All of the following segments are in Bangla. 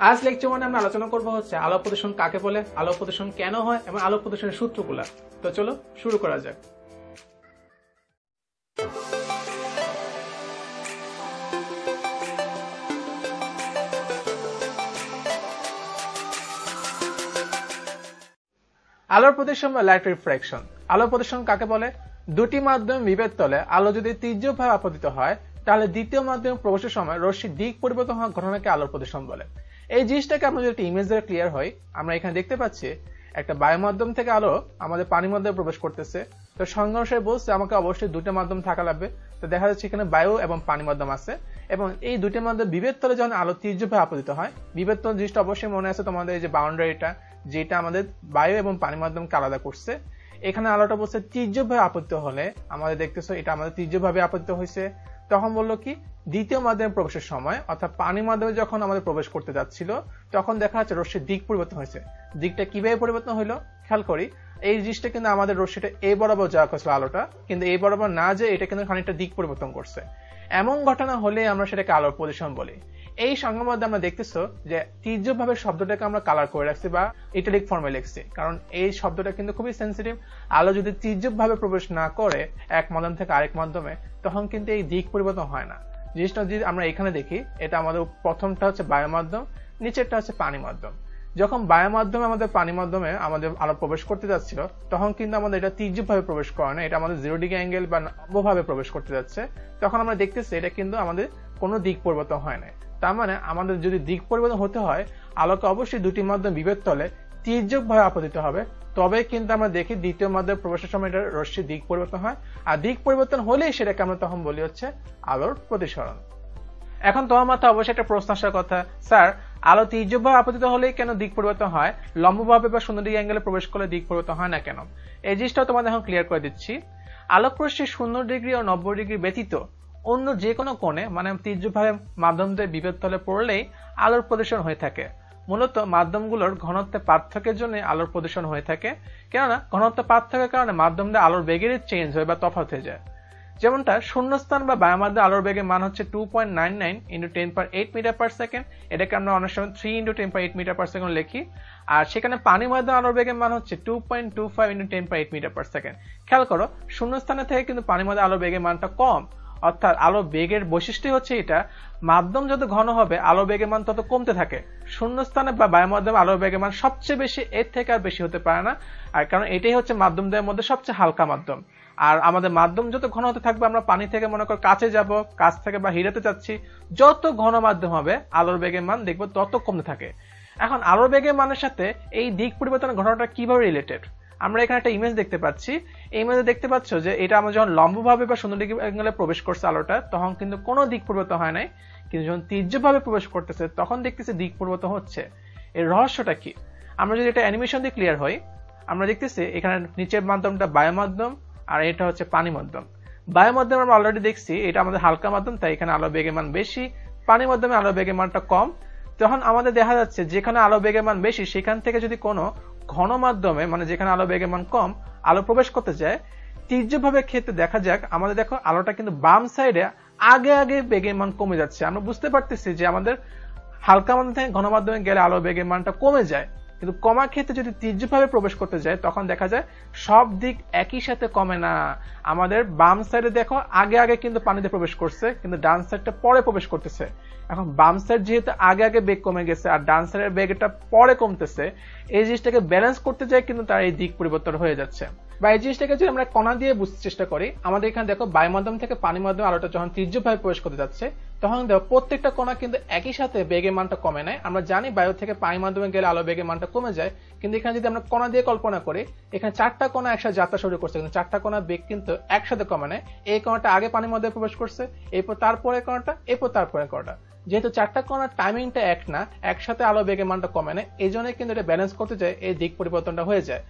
আজ লেকচার মানে আমরা আলোচনা করব হচ্ছে আলো প্রদূষণ কাকে বলে, আলো প্রদূষণ কেন হয় এবং আলো প্রদূষণের সূত্রগুলো। তো চলো শুরু করা যাক। আলোর প্রদূষণ বা লাইট রিফ্রাকশন। আলো প্রদূষণ কাকে বলে? দুটি মাধ্যম বিভেদ তলে আলো যদি তীর্যকভাবে আপতিত হয় তাহলে দ্বিতীয় মাধ্যমে প্রবেশের সময় রশ্মির দিক পরিবর্তন হওয়ার ঘটনাকে আলোর প্রদূষণ বলে। এই জিনিসটাকে আমরা যদি ইমেজ দ্বারা ক্লিয়ার হয়, আমরা এখানে দেখতে পাচ্ছি একটা বায়ু মাধ্যম থেকে আলো আমাদের পানির মাধ্যমে প্রবেশ করতেছে। তো সংঘর্ষে বলছে আমাকে অবশ্যই দুটো মাধ্যম থাকা লাগবে। তো দেখা যাচ্ছে এখানে বায়ু এবং পানি মাধ্যম আছে এবং এই দুটির মধ্যে বিভেদ তলে যখন আলো তীর্যকভাবে আপতিত হয়, বিভেদ তল জিনিসটা অবশ্যই মনে আছে তোমাদের, এই যে বাউন্ডারিটা যেটা আমাদের বায়ু এবং পানি মাধ্যমকে আলাদা করছে। এখানে আলোটা বলছে তীর্যকভাবে আপতিত হলে, আমাদের দেখতেছো এটা আমাদের তীর্যকভাবে আপতিত হয়েছে। তখন বললো কি দ্বিতীয় মাধ্যমে প্রবেশের সময় অর্থাৎ পানির মাধ্যমে যখন আমাদের প্রবেশ করতে যাচ্ছিল তখন দেখা যাচ্ছে রশ্মির দিক পরিবর্তন হয়েছে। দিকটা কিভাবে পরিবর্তন হইলো খেয়াল করি। এই জিনিসটা কিন্তু আমাদের রশ্মিটা এই বরাবর যাওয়া করছিল আলোটা, কিন্তু এই বরাবর না যে এটা কিন্তু খানিকটা দিক পরিবর্তন করছে। এমন ঘটনা হলে আমরা সেটাকে আলোর প্রদূষণ বলি। এই সংজ্ঞার মধ্যে আমরা দেখতেছো যে তীর্যকভাবে শব্দটাকে আমরা কালার করে রাখছি বা ইটালিক ফর্মে লিখছি, কারণ এই শব্দটা কিন্তু খুবই সেন্সিটিভ। আলো যদি তীর্যকভাবে প্রবেশ না করে এক মাধ্যম থেকে আরেক মাধ্যমে তখন কিন্তু এই দিক পরিবর্তন হয় না। জিনিসটা যদি আমরা এখানে দেখি, এটা আমাদের প্রথমটা হচ্ছে বায়ু মাধ্যম, নিচেরটা হচ্ছে পানি মাধ্যম। যখন বায়ু মাধ্যমে আমাদের পানি মাধ্যমে আমাদের আলো প্রবেশ করতে যাচ্ছিল তখন কিন্তু আমাদের এটা তীর্যকভাবে প্রবেশ করে না, এটা আমাদের 0 ডিগ্রি অ্যাঙ্গেল বা নব্যভাবে প্রবেশ করতে যাচ্ছে। তখন আমরা দেখতেছি এটা কিন্তু আমাদের কোনো দিক পরিবর্তন হয় না। তার মানে আমাদের যদি দিক পরিবর্তন হতে হয় আলোকে অবশ্যই দুটি মাধ্যম বিভেদ তলে তীর্যকভাবে আপতিত হবে, তবে কিন্তু আমরা দেখি দ্বিতীয় মাধ্যমে প্রবেশের সময় এটা রশ্মির দিক পরিবর্তন হয়। আর দিক পরিবর্তন হলেই সেটাকে আমরা তখন বলি হচ্ছে আলোর প্রতিসরণ। এখন তোমার মাথায় অবশ্যই একটা প্রশ্ন আসার কথা, স্যার আলো তীর্যকভাবে আপতিত হলেই কেন দিক পরিবর্তন হয়, লম্বভাবে বা 0 ডিগ্রি অ্যাঙ্গেলে প্রবেশ করলে দিক পরিবর্তন হয় না কেন? এই জিনিসটাও তোমাদের এখন ক্লিয়ার করে দিচ্ছি। আলোক রশ্মি 0 ডিগ্রি ও 90 ডিগ্রি ব্যতীত অন্য যে কোনো কোণে মানে তীর্যকভাবে মাধ্যম দিয়ে বিভেদ তলে পড়লেই আলোর প্রদূষণ হয়ে থাকে। মূলত মাধ্যমগুলোর ঘনত্বের পার্থক্যের জন্য আলোর প্রদূষণ হয়ে থাকে, কেননা ঘনত্ব পার্থক্যের কারণে মাধ্যম দিয়ে আলোর বেগের চেঞ্জ হয় বা তফাৎ হয়ে যায়। যেমনটা শূন্যস্থান বা বায়ুমাধ্যমে আলোর বেগের মান হচ্ছে 2.99 × 10⁻8 মিটার/সেকেন্ড, এটাকে আমরা অনেক সময় 3 × 10⁻8 মিটার/সেকেন্ড লিখি। আর সেখানে পানির মাধ্যমে আলোর বেগের মান হচ্ছে 2.25 × 10⁻8 মিটার/সেকেন্ড। খেয়াল করো শূন্যস্থানের থেকে কিন্তু পানির মাধ্যমে আলোর বেগের মানটা কম, অর্থাৎ আলো বেগের বৈশিষ্ট্য হচ্ছে এটা, মাধ্যম যত ঘন হবে আলো বেগের মান তত কমতে থাকে। শূন্যস্থানে বা বায়ু মাধ্যমে আলোর বেগের মান সবচেয়ে বেশি, এর থেকে আর বেশি হতে পারে না। আর কারণ এটাই হচ্ছে মাধ্যমদের মধ্যে সবচেয়ে হালকা মাধ্যম। আর আমাদের মাধ্যম যত ঘন হতে থাকবে, আমরা পানি থেকে মনে কর কাছে যাব, কাছ থেকে বা হিরাতে যাচ্ছি, যত ঘন মাধ্যম হবে আলোর বেগের মান দেখবো তত কমতে থাকে। এখন আলোর বেগের মানের সাথে এই দিক পরিবর্তনের ঘটনাটা কিভাবে রিলেটেড, আমরা এখানে একটা ইমেজ দেখতে পাচ্ছি। এই ইমেজে দেখতে পাচ্ছ যে এটা আমরা যখন লম্বভাবে বা 0 ডিগ্রি অ্যাঙ্গেলে প্রবেশ করছে আলোটা তখন কিন্তু কোনো দিক পরিবর্তন হয় নাই, কিন্তু যখন তীর্যকভাবে প্রবেশ করতেছে তখন দেখতেছি দিক পরিবর্তন হচ্ছে। এর রহস্যটা কি? আমরা যদি এটা অ্যানিমেশন দিয়ে ক্লিয়ার হই, আমরা দেখতেছি এখানে নিচের মাধ্যমটা বায়ু মাধ্যম আর এটা হচ্ছে পানি মাধ্যম। বায়ু মাধ্যম আমরা অলরেডি দেখছি এটা আমাদের হালকা মাধ্যম, তাই এখানে আলো বেগের মান বেশি। পানি মাধ্যমে আলো বেগের মানটা কম। তখন আমাদের দেখা যাচ্ছে যেখানে আলো বেগের মান বেশি সেখান থেকে যদি কোনো ঘন মাধ্যমে মানে যেখানে আলো বেগের মান কম আলো প্রবেশ করতে যায়, তীর্যকভাবে ক্ষেত্রে দেখা যাক আমাদের দেখো আলোটা কিন্তু বাম সাইডে আগে আগে বেগের মান কমে যাচ্ছে। আমরা বুঝতে পারতেছি যে আমাদের হালকা মাধ্যম থেকে ঘন মাধ্যমে গেলে আলো বেগের মানটা কমে যায়, কিন্তু কমার ক্ষেত্রে যদি তীর্যকভাবে প্রবেশ করতে যায় তখন দেখা যায় সব দিক একই সাথে কমে না। আমাদের বাম সাইডে দেখো আগে আগে কিন্তু পানিতে প্রবেশ করছে, কিন্তু ডান সাইডটা পরে প্রবেশ করতেছে। এখন বাম সাইড যেহেতু আগে আগে বেগ কমে গেছে আর ডান সাইডের বেগটা পরে কমতেছে, এই জিনিসটাকে ব্যালেন্স করতে যায় কিন্তু তার এই দিক পরিবর্তন হয়ে যাচ্ছে। বা এই জিনিসটাকে যদি আমরা কণা দিয়ে বুঝতে চেষ্টা করি, আমাদের এখানে দেখো বায়ু মাধ্যম থেকে পানি মাধ্যমে আলোটা যখন তীর্যকভাবে প্রবেশ করতে যাচ্ছে তখন দেখো প্রত্যেকটা কণা কিন্তু একই সাথে বেগের মানটা কমে নেয়। আমরা জানি বায়ু থেকে পানি মাধ্যমে গেলে আলো বেগের মানটা কমে যায়, কিন্তু এখানে যদি আমরা কণা দিয়ে কল্পনা করি, এখানে 4টা কণা একসাথে যাত্রা শুরু করছে, কিন্তু 4টা কণা বেগ কিন্তু একসাথে কমে নেয়। এই কণাটা আগে পানির মধ্যে প্রবেশ করছে, এরপর তারপরে কণাটা, এরপর তারপরে কণাটা। যেহেতু 4টা কণার টাইমিংটা এক না, একসাথে আলো বেগের মানটা কমে নেয়, এই জন্য কিন্তু এটা ব্যালেন্স করতে যায় এই দিক পরিবর্তনটা হয়ে যায়।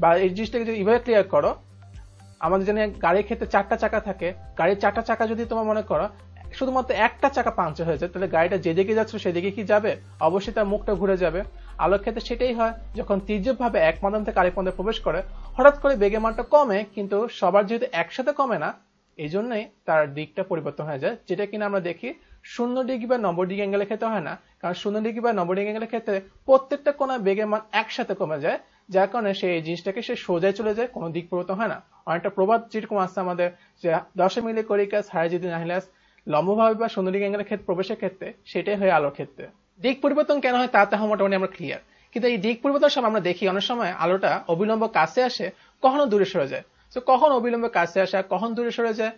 বা এই জিনিসটাকে যদি এভাবে ক্লিয়ার করো, আমাদের জানি গাড়ির ক্ষেত্রে 4টা চাকা থাকে, গাড়ির 4টা চাকা যদি তোমার মনে করো শুধুমাত্র একটা চাকা পাংচার হয়ে যায়, তাহলে গাড়িটা যেদিকে যাচ্ছে সেদিকে কি যাবে? অবশ্যই তার মুখটা ঘুরে যাবে। আলোর ক্ষেত্রে সেটাই হয়, যখন তীর্যকভাবে এক মাধ্যম থেকে আরেক মাধ্যমে প্রবেশ করে হঠাৎ করে বেগের মানটা কমে, কিন্তু সবার যেহেতু একসাথে কমে না এই জন্যই তার দিকটা পরিবর্তন হয়ে যায়, যেটা কিনা আমরা দেখি 0 ডিগ্রি বা 90 ডিগ্রি অ্যাঙ্গেলের ক্ষেত্রে হয় না। কারণ 0 ডিগ্রি বা 90 ডিগ্রি অ্যাঙ্গেলের ক্ষেত্রে প্রত্যেকটা কোণা বেগের মান একসাথে কমে যায়, যার কারণে সেই জিনিসটাকে সে সোজায় চলে যায়, কোনো দিক পরিবর্তন হয় না। অনেকটা প্রবাদ যেরকম আছে আমাদের যে 10 মিলি করিকাস হারে যদি নাহিলাস লম্বভাবে বা 0 ডিগ্রি অ্যাঙ্গেলের ক্ষেত্রে প্রবেশের ক্ষেত্রে সেটাই হয় আলোর ক্ষেত্রে। দিক পরিবর্তন কেন হয় তাহলে মোটামুটি আমরা ক্লিয়ার। কিন্তু এই দিক পরিবর্তনের সময় আমরা দেখি অনেক সময় আলোটা অবিলম্ব কাছে আসে, কখনো দূরে সরে যায়। তো কখন অবিলম্বে কাছে আসে, কখন দূরে সরে যায়।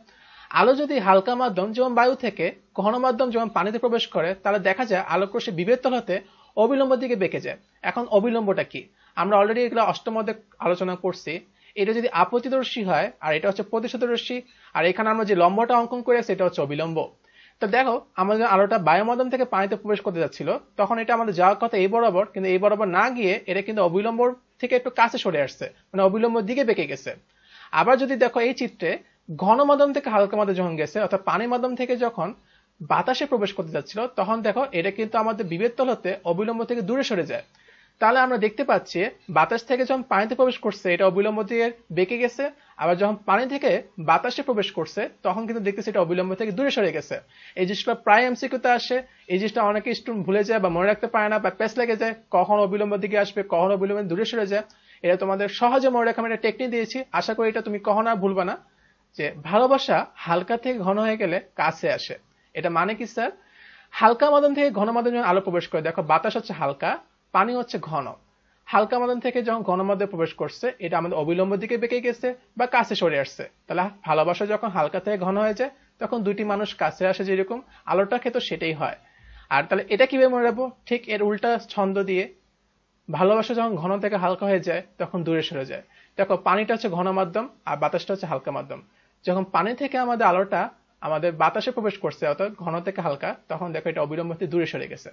আলো যদি হালকা মাধ্যম যেমন বায়ু থেকে ঘন মাধ্যম যেমন পানিতে প্রবেশ করে, তাহলে দেখা যায় আলোকরশ্মি বিভেদ তল হতে অবিলম্ব দিকে বেঁকে যায়। এখন অবিলম্বটা কি আমরা অলরেডি এগুলো অষ্টম অধ্যায়ে আলোচনা করছি। এটা যদি আপতিত রশ্মি হয় আর এটা হচ্ছে প্রতিশত রশ্মি, আর এখানে আমরা যে লম্বটা অঙ্কন করে আছি এটা হচ্ছে অবিলম্ব। তো দেখো আমাদের আলোটা বায়ু মাধ্যম থেকে পানিতে প্রবেশ করতে যাচ্ছিল, তখন এটা আমাদের যাওয়ার কথা এই বরাবর, কিন্তু এই বরাবর না গিয়ে এটা কিন্তু অবিলম্ব থেকে একটু কাছে সরে আসছে, মানে অবিলম্ব দিকে বেঁকে গেছে। আবার যদি দেখো এই চিত্রে ঘন মাধ্যম থেকে হালকা মাধ্যমে যখন গেছে, অর্থাৎ পানি মাধ্যম থেকে যখন বাতাসে প্রবেশ করতে যাচ্ছিল, তখন দেখো এটা কিন্তু আমাদের বিভেদ তল হতে অবিলম্ব থেকে দূরে সরে যায়। তাহলে আমরা দেখতে পাচ্ছি বাতাস থেকে যখন পানিতে প্রবেশ করছে এটা অবিলম্ব দিয়ে বেঁকে গেছে, আবার যখন পানি থেকে বাতাসে প্রবেশ করছে তখন কিন্তু দেখতেছি এটা অবিলম্ব থেকে দূরে সরে গেছে। এই জিনিসটা প্রায় এমসিকিউতে আসে, এই জিনিসটা অনেকে স্টুডেন্ট ভুলে যায় বা মনে রাখতে পারে না বা প্যাচ লেগে যায়, কখন অবিলম্ব দিকে আসবে কখন অবিলম্ব দূরে সরে যায়। এটা তোমাদের সহজে মনে রাখা আমি একটা টেকনিক দিয়েছি, আশা করি এটা তুমি কখনো আর ভুলবা না। যে ভালোবাসা হালকা থেকে ঘন হয়ে গেলে কাছে আসে, এটা মানে কি স্যার? হালকা মাধ্যম থেকে ঘন মাধ্যমে যখন আলো প্রবেশ করে, দেখো বাতাস হচ্ছে হালকা, পানি হচ্ছে ঘন। হালকা মাধ্যম থেকে যখন ঘন মাধ্যমে প্রবেশ করছে এটা আমাদের অবিলম্ব দিকে বেঁকে গেছে বা কাছে সরে আসছে। তাহলে ভালোবাসা যখন হালকা থেকে ঘন হয়ে যায় তখন দুইটি মানুষ কাছে আসে, যেরকম আলোটা ক্ষেত্রে সেটাই হয়। আর তাহলে এটা কিভাবে মনে রাখবো? ঠিক এর উল্টা ছন্দ দিয়ে, ভালোবাসা যখন ঘন থেকে হালকা হয়ে যায় তখন দূরে সরে যায়। দেখো পানিটা হচ্ছে ঘন মাধ্যম আর বাতাসটা হচ্ছে হালকা মাধ্যম। যখন পানি থেকে আমাদের আলোটা আমাদের বাতাসে প্রবেশ করছে অর্থাৎ ঘন থেকে হালকা, তখন দেখো এটা অবিলম্ব থেকে দূরে সরে গেছে।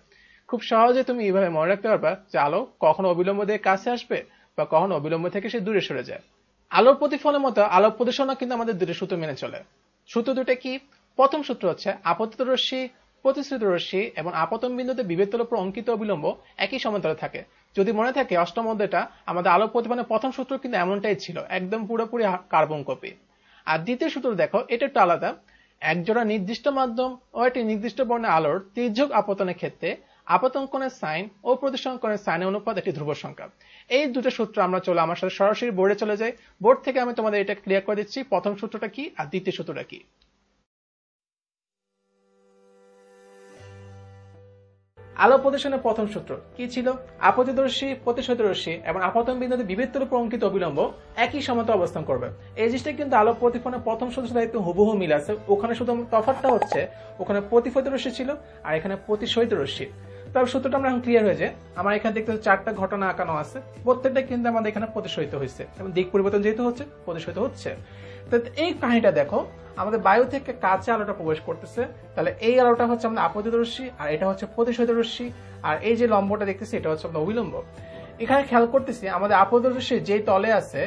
খুব সহজে তুমি এইভাবে মনে রাখতে পারবা যে আলো কখনো অবিলম্ব দিয়ে কাছে আসবে বা কখনো অবিলম্ব থেকে সে দূরে সরে যায়। আলোর প্রতিফলনের মতো আলোর প্রদর্শনও কিন্তু আমাদের দুটো সূত্র মেনে চলে। সূত্র দুটো কি? প্রথম সূত্র হচ্ছে আপতিত রশ্মি, প্রতিসৃত রশ্মি এবং আপতন বিন্দুতে বিভেদ তলের উপর অঙ্কিত অবিলম্ব একই সমান্তরালে থাকে। যদি মনে থাকে অষ্টম অধ্যায়টা আমাদের আলোক প্রতিফলনের প্রথম সূত্র কিন্তু এমনটাই ছিল, একদম পুরোপুরি কার্বন কপি। আর দ্বিতীয় সূত্র দেখো এটা একটু আলাদা। একজোড়া নির্দিষ্ট মাধ্যম ও একটি নির্দিষ্ট বর্ণের আলোর তির্যক আপতনের ক্ষেত্রে আপতন কোণের সাইন ও প্রতিসরণ কোণের সাইনের অনুপাত একটি ধ্রুব সংখ্যা। এই দুটো সূত্র আমরা চলে আমার সাথে সরাসরি বোর্ডে চলে যাই। বোর্ড থেকে আমি তোমাদের এটা ক্লিয়ার করে দিচ্ছি প্রথম সূত্রটা কি আর দ্বিতীয় সূত্রটা কি। আলো প্রদর্শনের প্রথম সূত্র কি ছিল? আপতিত রশ্মি, প্রতিসরিত রশ্মি এবং আপতন বিন্দুতে বিভেদ তলের উপর অঙ্কিত অবিলম্ব একই সমান্তরালে অবস্থান করবে। এই জিনিসটা কিন্তু আলো প্রতিফলনের প্রথম সূত্রের সাথে একটু হুবহু মিল আছে। ওখানে শুধু তফাৎটা হচ্ছে ওখানে প্রতিফলিত রশ্মি ছিল আর এখানে প্রতিসরিত রশ্মি। তবে সূত্রটা আমরা এখন ক্লিয়ার হয়ে যায়। আমার এখানে দেখতে চারটা ঘটনা আঁকানো আছে, প্রত্যেকটা কিন্তু আমাদের এখানে প্রতিসরিত হয়েছে এবং দিক পরিবর্তন যেহেতু হচ্ছে প্রতিসরিত হচ্ছে। তো এই কাহিনীটা দেখো, আমাদের বায়ু থেকে কাছে আলোটা প্রবেশ করতেছে, তাহলে এই আলোটা হচ্ছে আমাদের আপতিত রশ্মি আর এটা হচ্ছে প্রতিসরিত রশ্মি, আর এই যে লম্বটা দেখতেছি এটা হচ্ছে আমাদের অবিলম্ব। এখানে খেয়াল করতেছি আমাদের আপতিত রশ্মি যেই তলে আছে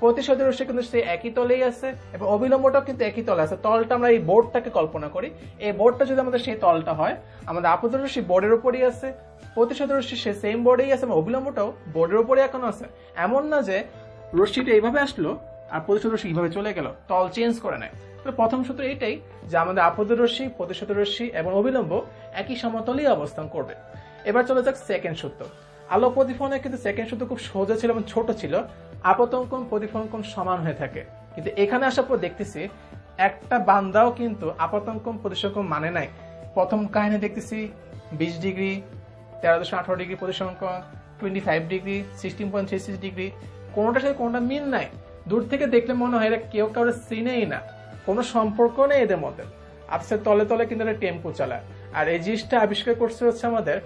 প্রতিসরিত রশ্মি কিন্তু সেই একই তলেই আছে এবং অবিলম্বটাও কিন্তু একই তলে আছে। তলটা আমরা এই বোর্ডটাকে কল্পনা করি, এই বোর্ডটা যদি আমাদের সেই তলটা হয়, আমাদের আপতিত রশ্মি বোর্ডের উপরই আছে, প্রতিসরিত রশ্মি সে সেম বোর্ডেই আছে এবং অবিলম্বটাও বোর্ডের উপরে এখনো আছে। এমন না যে রশ্মিটা এইভাবে আসলো আর প্রতিসরিত রশ্মি এইভাবে চলে গেল, তল চেঞ্জ করে নেয়। তো প্রথম সূত্র এটাই যে আমাদের আপতিত রশ্মি, প্রতিসরিত রশ্মি এবং অবিলম্ব একই সমতলেই অবস্থান করবে। এবার চলে যাক সেকেন্ড সূত্র। আলো প্রতিফলনের কিন্তু সেকেন্ড সূত্র খুব সোজা ছিল এবং ছোট ছিল, আপতন কোণ প্রতিফলন কোণ সমান হয়ে থাকে। কিন্তু এখানে আসার পর দেখতেছি একটা বান্দাও কিন্তু আপতন কোণ প্রতিসরণ কোণ মানে নাই। প্রথম কাহিনী দেখতেছি 20 ডিগ্রি, 13.18 ডিগ্রি প্রতিসরণ কোণ, 25 ডিগ্রি, 16.36 ডিগ্রি, কোনোটার সাথে কোনোটা মিল নাই। দূর থেকে দেখলে মনে হয় এরা কেউ কারো চিনেই না, কোনো সম্পর্ক নেই এদের মধ্যে। আপসে তলে তলে কিন্তু একটা টেম্পো চালায়। আর এই জিনিসটা আবিষ্কার করছে হচ্ছে আমাদের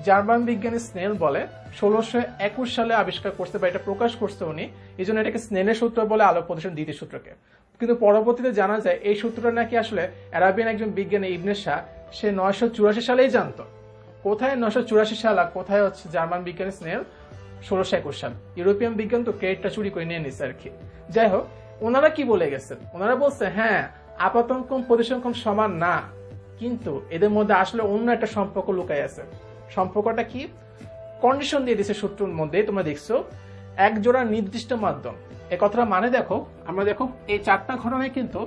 জার্মান বিজ্ঞানী স্নেল বলে 1621 সালে আবিষ্কার করছে বা এটা প্রকাশ করছে উনি, এই জন্য এটাকে স্নেলের সূত্র বলে আলোক প্রদর্শন দ্বিতীয় সূত্রকে। কিন্তু পরবর্তীতে জানা যায় এই সূত্রটা নাকি আসলে আরাবিয়ান একজন বিজ্ঞানী ইবনে শাহ সে 984 সালেই জানতো। কোথায় 984 সাল আর কোথায় হচ্ছে জার্মান বিজ্ঞানী স্নেল 1621 সাল। ইউরোপিয়ান বিজ্ঞান তো ক্রেডিটটা চুরি করে নিয়ে নিচ্ছে আর কি। যাই হোক, ওনারা কি বলে গেছেন? ওনারা বলছে হ্যাঁ আপতন কোণ প্রতিসরণ কোণ সমান না, কিন্তু এদের মধ্যে আসলে অন্য একটা সম্পর্ক লুকাই আছে। সম্পর্কটা কি? কন্ডিশন দিয়ে দিচ্ছে সূত্রের মধ্যে, তোমরা দেখছো এক জোড়া নির্দিষ্ট মাধ্যম। এই কথাটা মানে দেখো, আমরা দেখো এই চারটা ঘটনায় কিন্তু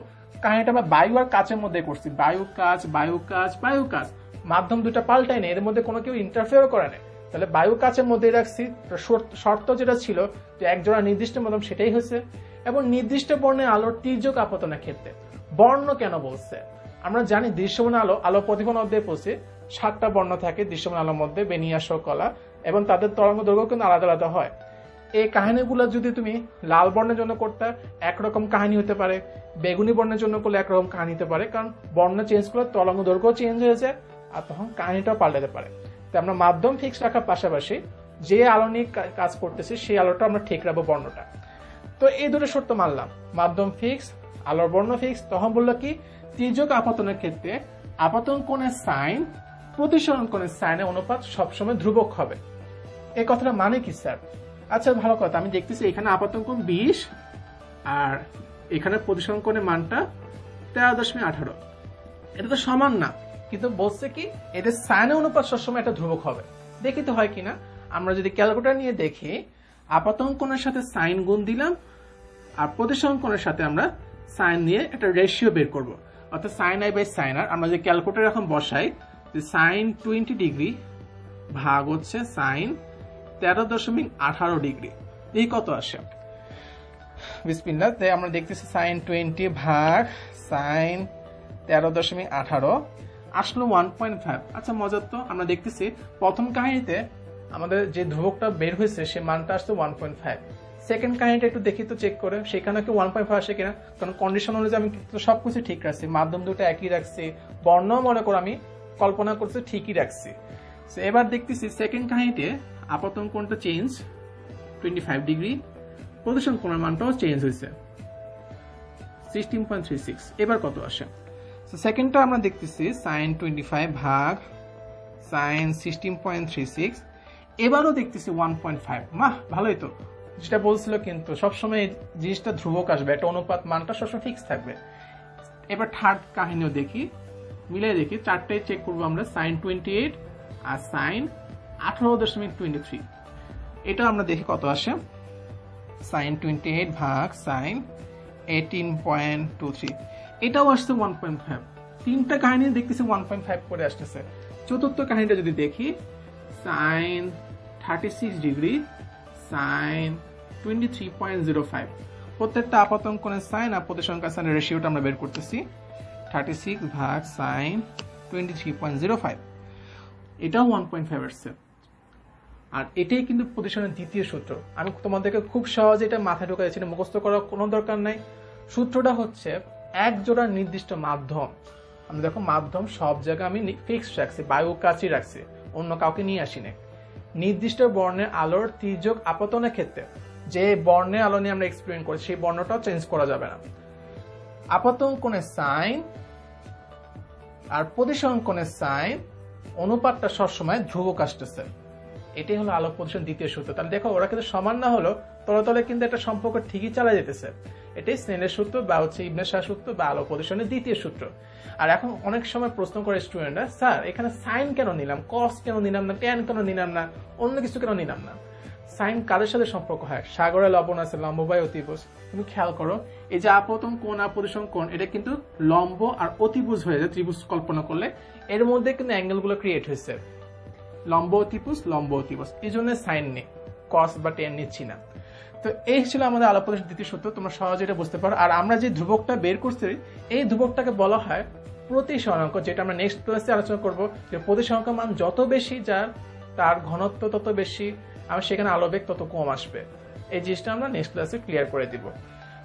কাহিনীটা আমরা বায়ু আর কাচের মধ্যে করছি, বায়ু কাচ বায়ু কাচ বায়ু কাচ, মাধ্যম দুটা পাল্টাই নেই, এর মধ্যে কোনো কেউ ইন্টারফেয়ার করে নেই, তাহলে বায়ু কাচের মধ্যে রাখছি। শর্ত যেটা ছিল যে একজোড়া নির্দিষ্ট মাধ্যম সেটাই হয়েছে, এবং নির্দিষ্ট বর্ণের আলোর তির্যক আপতনের ক্ষেত্রে বর্ণ কেন বলছে, আমরা জানি দৃশ্যমান আলো, আলো প্রতিফলন অধ্যায়ে পড়ছি 7টা বর্ণ থাকে দৃশ্যমান আলোর মধ্যে, বেনিয়াস কলা, এবং তাদের তরঙ্গ দৈর্ঘ্য কিন্তু আলাদা আলাদা হয়। এই কাহিনীগুলো যদি তুমি লাল বর্ণের জন্য করতে একরকম কাহিনী হতে পারে, বেগুনি বর্ণের জন্য করলে একরকম কাহিনী হতে পারে, কারণ বর্ণ চেঞ্জ করলে তরঙ্গ দৈর্ঘ্য চেঞ্জ হয়ে যায় আর তখন কাহিনীটাও পাল্টাতে পারে। তো আমরা মাধ্যম ফিক্স রাখার পাশাপাশি যে আলো নিয়ে কাজ করতেছি সেই আলোটা আমরা ঠিক রাখবো বর্ণটা। তো এই দুটো শর্ত মানলাম, মাধ্যম ফিক্স, আলোর বর্ণ ফিক্স। তখন বললো কি তির্যক আপতনের ক্ষেত্রে আপতন কোণের সাইন প্রতিসরণ কোণের সাইনের অনুপাত সবসময় ধ্রুবক হবে। এই কথাটা মানে কি স্যার? আচ্ছা ভালো কথা, আমি দেখতেছি এখানে আপতন কোণ 20 আর এখানে প্রতিসরণ কোণের মানটা 13.18, এটা তো সমান না, কিন্তু বলছে কি এদের সাইনের অনুপাত সবসময় একটা ধ্রুবক হবে। দেখি তো হয় কিনা। আমরা যদি ক্যালকুলেটর নিয়ে দেখি, আপতন কোণের সাথে সাইন গুণ দিলাম আর প্রতিসরণ কোণের সাথে আমরা সাইন নিয়ে একটা রেশিও বের করব, অর্থাৎ সাইন আই বাই সাইন আর। আমরা যে ক্যালকুলেটর এখন বসাই, সাইন 20 ডিগ্রি ভাগ হচ্ছে সাইন 13.18 ডিগ্রি, এই কত আসে? বিসমিল্লাহ, আমরা দেখতেছি সাইন 20 ভাগ সাইন 13.18 আসলো 1.5। আচ্ছা মজার তো, আমরা দেখতেছি প্রথম কাহিনীতে আমাদের যে ধ্রুবকটা বের হয়েছে সে মানটা আসছে 1.5। সেকেন্ড কাহিনীটা একটু দেখি তো চেক করে, সেখানে কি 1.5 আসে কিনা, কারণ কন্ডিশন অনুযায়ী আমি সবকিছু ঠিক রাখছি, মাধ্যম দুটো একই রাখছি, বর্ণ মনে করে আমি কল্পনা করছি ঠিকই রাখছি। এবার দেখতেছি সেকেন্ড কাহিনীতে আপতন কোণটা চেঞ্জ 25 ডিগ্রি, প্রতিসরণ কোণের মানটাও চেঞ্জ হয়েছে 16.36। এবার কত আসে? সেকেন্ডটা আমরা দেখতেছি সাইন 25 ভাগ সাইন 16.36, এবারও দেখতেছি 1.5। মাহ ভালোই তো, যেটা বলছিল কিন্তু সবসময় এই জিনিসটা ধ্রুবক আসবে, একটা অনুপাত মানটা সবসময় ফিক্স থাকবে। এবার থার্ড কাহিনীও দেখি, মিলাই দেখি, চারটায় চেক করবো আমরা, সাইন 28 আর সাইন 18.23, এটা আমরা দেখি কত আসে। সাইন 28 ভাগ সাইন 18.23, এটাও আসছে 1.5। তিনটা কাহিনী দেখতেছি 1.5 করে আসতেছে। চতুর্থ কাহিনীটা যদি দেখি, সাইন 36 ডিগ্রি সাইন 23.05, প্রত্যেকটা আপতন কোণের সাইন আর প্রতিসরণ কোণের সাইনের রেশিওটা আমরা বের করতেছি, 36 ভাগ সাইন 23.05, এটাও 1.5 আসছে। আর এটাই কিন্তু প্রতিসরণের দ্বিতীয় সূত্র। আমি তোমাদেরকে খুব সহজে এটা মাথায় ঢোকা যাচ্ছে, মুখস্থ করার কোনো দরকার নাই। সূত্রটা হচ্ছে এক জোড়া নির্দিষ্ট মাধ্যম, আমি দেখো মাধ্যম সব জায়গায় আমি ফিক্স রাখছি, বায়ু কাচই রাখছি, অন্য কাউকে নিয়ে আসি না। নির্দিষ্ট বর্ণের আলোর তির্যক আপতনের ক্ষেত্রে যে বর্ণের আলো নিয়ে আমরা এক্সপেরিমেন্ট করি সেই বর্ণটাও চেঞ্জ করা যাবে না। আপতন কোণের সাইন আর প্রতিসরণ কোণের সাইন অনুপাতটা সবসময় ধ্রুবক আসতেছে, এটাই হলো আলোক প্রতিসরণ দ্বিতীয় সূত্র। তাহলে দেখো ওরা কিন্তু সমান না হলো তলে কিন্তু একটা সম্পর্ক ঠিকই চালা যেতেছে। এটাই স্নেলের সূত্র বা হচ্ছে ইবনে শাহ সূত্র বা আলোক প্রতিসরণের দ্বিতীয় সূত্র। আর এখন অনেক সময় প্রশ্ন করে স্টুডেন্টরা, স্যার এখানে সাইন কেন নিলাম, কস কেন নিলাম না, ট্যান কেন নিলাম না, অন্য কিছু কেন নিলাম না? সাইন কাদের সাথে সম্পর্ক হয়? সাগরে লবণ আছে, লম্ব বাই অতিভুজ। তুমি খেয়াল করো, এই যে আপতন কোণ আর প্রতিসরণ কোণ, এটা কিন্তু লম্ব আর অতিভুজ হয়ে যায় ত্রিভুজ কল্পনা করলে, এর মধ্যে কিন্তু অ্যাঙ্গেল গুলো ক্রিয়েট হয়েছে লম্ব অতিভুজ লম্ব অতিভুজ, এই জন্য সাইন নেই, কস বা ট্যান নিচ্ছি না। তো এই ছিল আমাদের আলোক প্রতিসরণ দ্বিতীয় সূত্র, তোমরা সহজে এটা বুঝতে পারো। আর আমরা যে ধ্রুবকটা বের করছি এই ধ্রুবকটাকে বলা হয় প্রতিসরাঙ্ক, যেটা আমরা নেক্সট ক্লাসে আলোচনা করব। যে প্রতিসরাঙ্ক মান যত বেশি যার তার ঘনত্ব তত বেশি, আর সেখানে আলোবেগ তত কম আসবে। এই জিনিসটা আমরা নেক্সট ক্লাসে ক্লিয়ার করে দিব।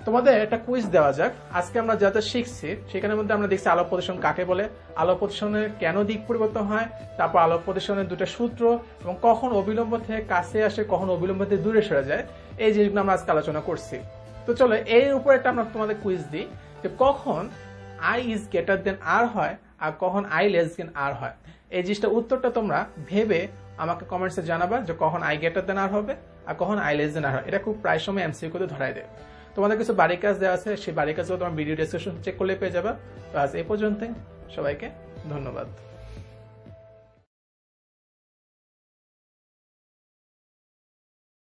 তোমাদের একটা কুইজ দেওয়া যাক। আজকে আমরা যা যা শিখছি সেখানের মধ্যে আমরা দেখছি আলোক প্রতিসরণ কাকে বলে, আলোক প্রতিসরণের কেন দিক পরিবর্তন হয়, তারপর আলোক প্রতিসরণের দুটো সূত্র এবং কখন অবিলম্ব থেকে কাছে আসে, কখন অবিলম্ব থেকে দূরে সরে যায়, এই জিনিসগুলো আমরা আজকে আলোচনা করছি। তো চলো এর উপর একটা আমরা তোমাদের কুইজ দিই যে কখন I is greater than R হয় আর কখন I less than R হয়। এই জিনিসটা উত্তরটা তোমরা ভেবে আমাকে কমেন্টসে জানাবা যে কখন I greater than R হবে আর কখন I less than R হয়। এটা খুব প্রায় সময় MCQ তে ধরাই দেয়। তোমাদের কিছু বাড়ির কাজ দেওয়া আছে, সেই বাড়ির কাজগুলো তোমার ভিডিও ডেসক্রিপশন চেক করলে পেয়ে যাবে। তো আজ এই পর্যন্তই, সবাইকে ধন্যবাদ।